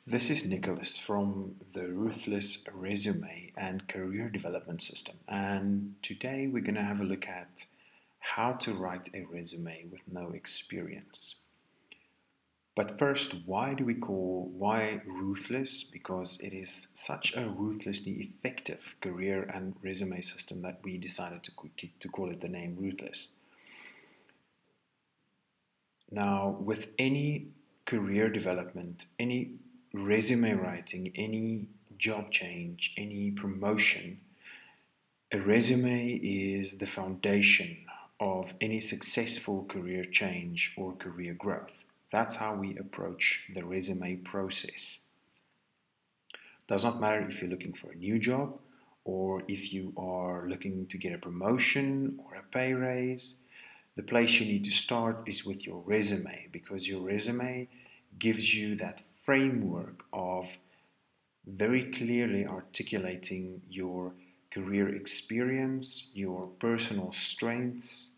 This is Nicholas from the Ruthless Resume and Career Development System, and today we're going to have a look at how to write a resume with no experience. But first, why ruthless? Because it is such a ruthlessly effective career and resume system that we decided to call it the name Ruthless. Now, with any career development, any resume writing, any job change, any promotion, a resume is the foundation of any successful career change or career growth. That's how we approach the resume process. Does not matter if you're looking for a new job or if you are looking to get a promotion or a pay raise. The place you need to start is with your resume, because your resume gives you that framework of very clearly articulating your career experience, your personal strengths,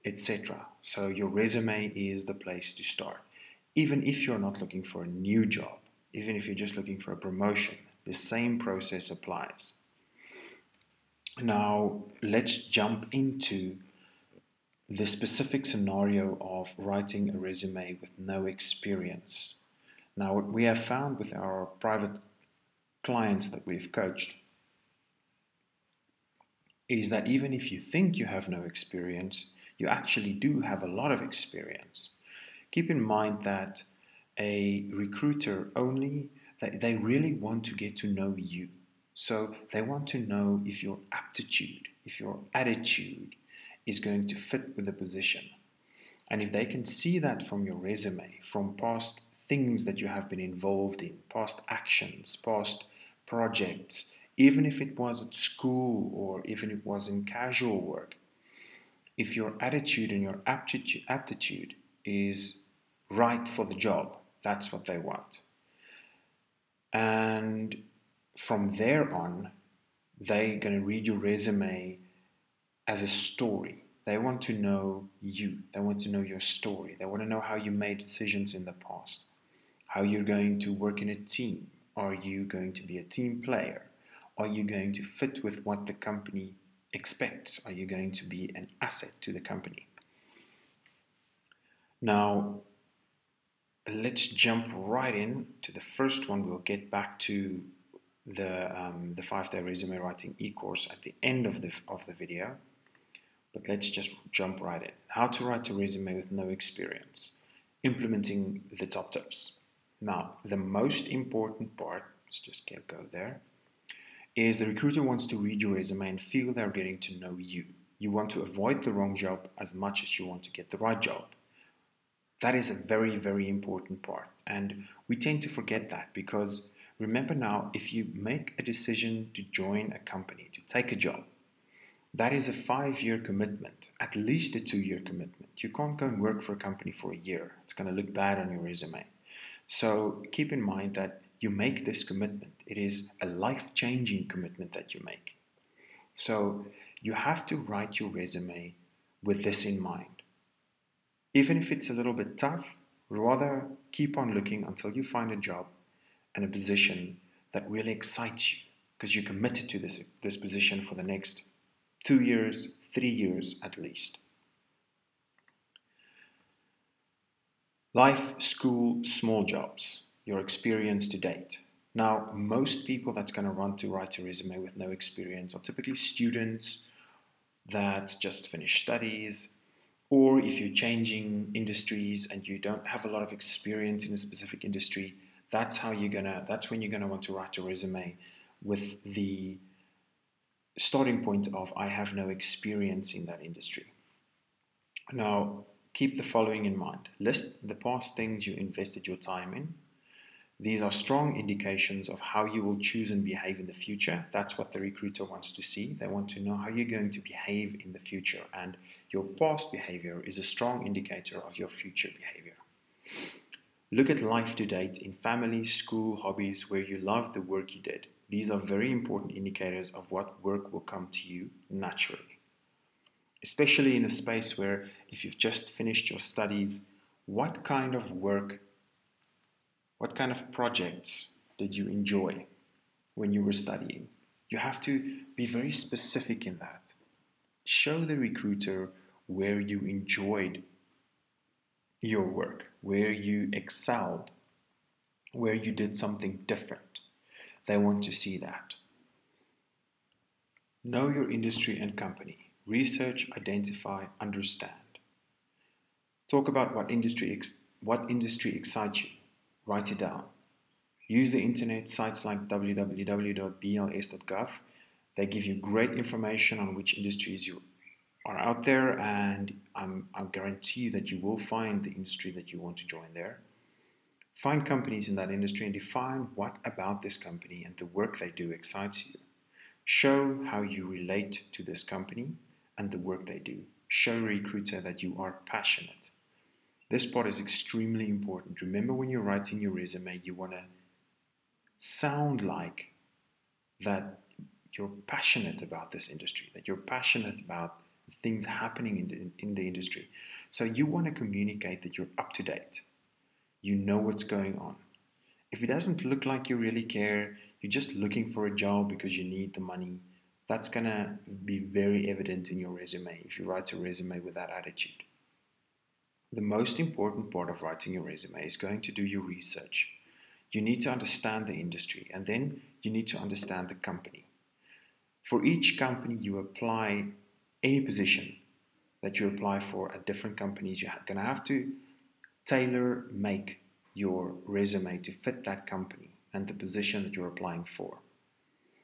etc. So your resume is the place to start. Even if you're not looking for a new job, even if you're just looking for a promotion, the same process applies. Now, let's jump into the specific scenario of writing a resume with no experience. Now, what we have found with our private clients that we've coached is that even if you think you have no experience, you actually do have a lot of experience. Keep in mind that a recruiter they really want to get to know you. So they want to know if your aptitude, if your attitude is going to fit with the position. And if they can see that from your resume, from past things that you have been involved in, past actions, past projects, even if it was at school or even if it was in casual work, if your attitude and your aptitude is right for the job, that's what they want. And from there on, they're going to read your resume as a story. They want to know you. They want to know your story. They want to know how you made decisions in the past, how you're going to work in a team. Are you going to be a team player? Are you going to fit with what the company expects? Are you going to be an asset to the company? Now, let's jump right in to the first one. We'll get back to the 5-day resume writing e-course at the end of the video. But let's just jump right in. How to write a resume with no experience. Implementing the top tips. Now, the most important part, let's just go there, is the recruiter wants to read your resume and feel they're getting to know you. You want to avoid the wrong job as much as you want to get the right job. That is a very, very important part. And we tend to forget that because remember now, if you make a decision to join a company, to take a job, that is a 5-year commitment, at least a 2-year commitment. You can't go and work for a company for a year. It's going to look bad on your resume. So keep in mind that you make this commitment. It is a life-changing commitment that you make. So you have to write your resume with this in mind. Even if it's a little bit tough, rather keep on looking until you find a job and a position that really excites you, because you're committed to this position for the next 2 years, 3 years at least. Life, school, small jobs, your experience to date. Now, most people that's going to write a resume with no experience are typically students that just finished studies, or if you're changing industries and you don't have a lot of experience in a specific industry, that's when you're gonna want to write a resume with the starting point of I have no experience in that industry. Now, keep the following in mind. List the past things you invested your time in. These are strong indications of how you will choose and behave in the future. That's what the recruiter wants to see. They want to know how you're going to behave in the future, and your past behavior is a strong indicator of your future behavior. Look at life to date in family, school, hobbies, where you love the work you did. These are very important indicators of what work will come to you naturally. Especially in a space where if you've just finished your studies, what kind of work What kind of projects did you enjoy when you were studying? You have to be very specific in that. Show the recruiter where you enjoyed your work, where you excelled, where you did something different. They want to see that. Know your industry and company. Research, identify, understand. Talk about what industry excites you. Write it down. Use the internet, sites like www.bls.gov. They give you great information on which industries you are out there, and I guarantee you that you will find the industry that you want to join there. Find companies in that industry and define what about this company and the work they do excites you. Show how you relate to this company and the work they do. Show a recruiter that you are passionate. This part is extremely important. Remember, when you're writing your resume, you want to sound like that you're passionate about this industry, that you're passionate about things happening in the industry. So you want to communicate that you're up to date. You know what's going on. If it doesn't look like you really care, you're just looking for a job because you need the money, that's going to be very evident in your resume if you write a resume with that attitude. The most important part of writing your resume is going to do your research. You need to understand the industry, and then you need to understand the company. For each company you apply, any position that you apply for at different companies, you're going to have to tailor make your resume to fit that company and the position that you're applying for.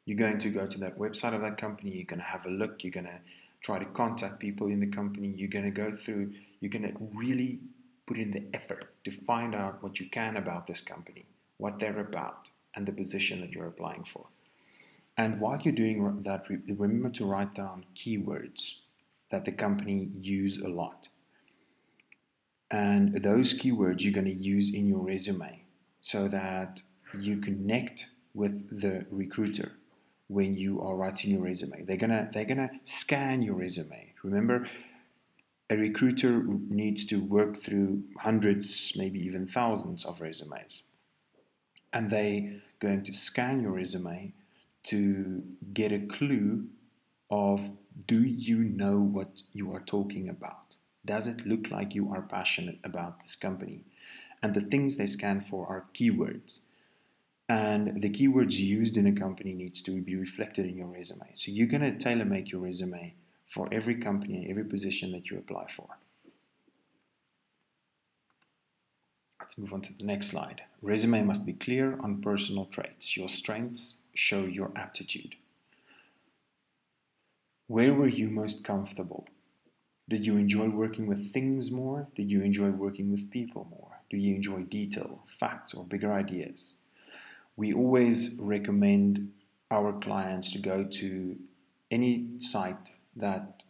You're going to go to that website of that company, you're going to have a look, you're going to try to contact people in the company, you're going to go through, you're going to really put in the effort to find out what you can about this company, what they're about, and the position that you're applying for. And while you're doing that, remember to write down keywords that the company use a lot. And those keywords you're going to use in your resume so that you connect with the recruiter when you are writing your resume. They're gonna scan your resume. Remember, a recruiter needs to work through hundreds, maybe even thousands of resumes. And they're going to scan your resume to get a clue of, do you know what you are talking about? Does it look like you are passionate about this company? And the things they scan for are keywords. And the keywords used in a company needs to be reflected in your resume. So you're going to tailor make your resume for every company and every position that you apply for. Let's move on to the next slide. Resume must be clear on personal traits. Your strengths show your aptitude. Where were you most comfortable? Did you enjoy working with things more? Did you enjoy working with people more? Do you enjoy detail, facts, or bigger ideas? We always recommend our clients to go to any site that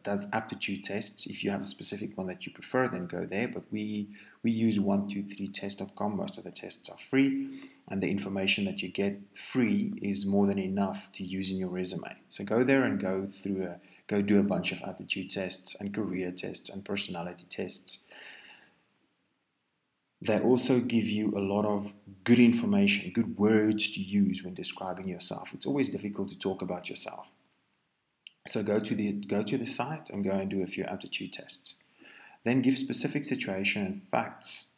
does aptitude tests. If you have a specific one that you prefer, then go there. But we use 123test.com. Most of the tests are free, and the information that you get free is more than enough to use in your resume. So go there and go do a bunch of aptitude tests and career tests and personality tests. They also give you a lot of good information, good words to use when describing yourself. It's always difficult to talk about yourself. So go to the site and go and do a few aptitude tests. Then give specific situation and facts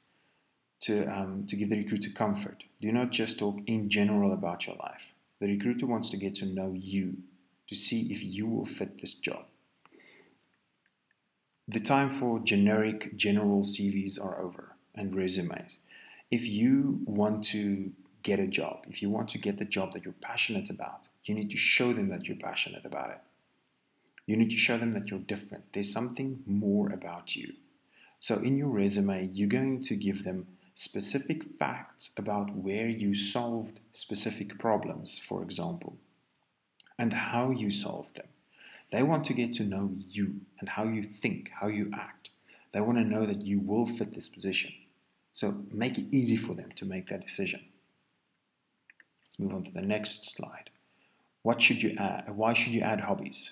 to give the recruiter comfort. Do not just talk in general about your life. The recruiter wants to get to know you, to see if you will fit this job. The time for general CVs are over, and resumes. If you want to get a job, if you want to get the job that you're passionate about, you need to show them that you're passionate about it. You need to show them that you're different. There's something more about you. So in your resume, you're going to give them specific facts about where you solved specific problems, for example, and how you solved them. They want to get to know you and how you think, how you act. They want to know that you will fit this position. So make it easy for them to make that decision. Let's move on to the next slide. What should you add? Why should you add hobbies?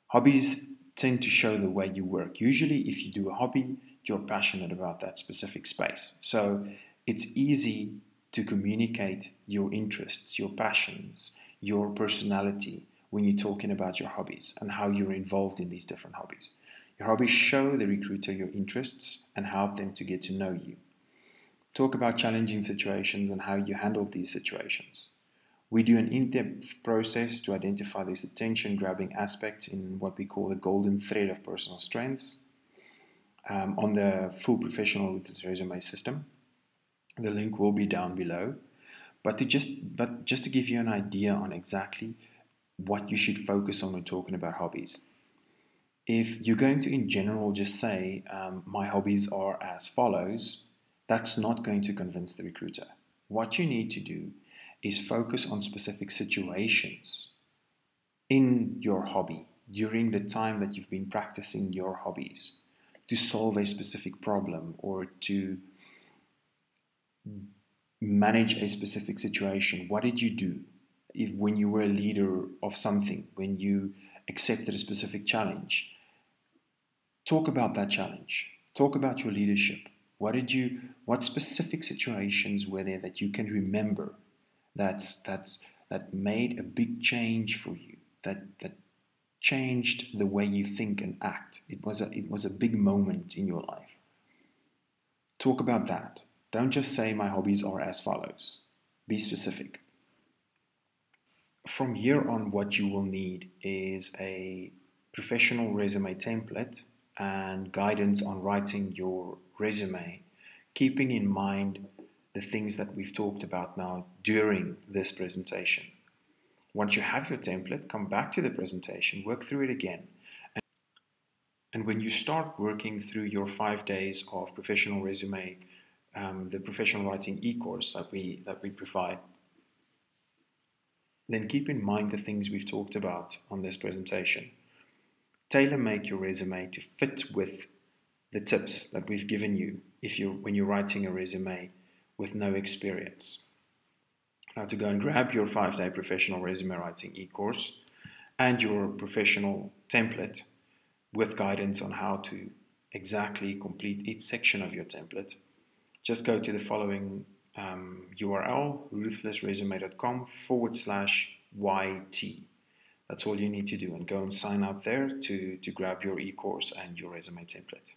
Hobbies tend to show the way you work. Usually if you do a hobby, you're passionate about that specific space. So It's easy to communicate your interests, your passions, your personality when you're talking about your hobbies and how you're involved in these different hobbies. Your hobbies show the recruiter your interests and help them to get to know you. Talk about challenging situations and how you handled these situations. We do an in-depth process to identify these attention-grabbing aspects in what we call the golden thread of personal strengths on the full professional with resume system. The link will be down below. But just to give you an idea on exactly what you should focus on when talking about hobbies. If you're going to, in general, just say, my hobbies are as follows, that's not going to convince the recruiter. What you need to do is focus on specific situations in your hobby during the time that you've been practicing your hobbies to solve a specific problem or to manage a specific situation. What did you do when you were a leader of something, when you accepted a specific challenge? Talk about that challenge. Talk about your leadership. What specific situations were there that you can remember that made a big change for you, that changed the way you think and act? It was a big moment in your life. Talk about that. Don't just say my hobbies are as follows. Be specific. From here on, what you will need is a professional resume template and guidance on writing your resume, keeping in mind the things that we've talked about now during this presentation. Once you have your template, come back to the presentation, work through it again. And when you start working through your 5 days of professional resume, the professional writing e-course that we provide, then keep in mind the things we've talked about on this presentation. Tailor-make your resume to fit with the tips that we've given you when you're writing a resume with no experience. Now, to go and grab your 5-day professional resume writing e-course and your professional template with guidance on how to exactly complete each section of your template, just go to the following URL, ruthlessresume.com/YT. That's all you need to do, and go and sign up there to grab your e-course and your resume template.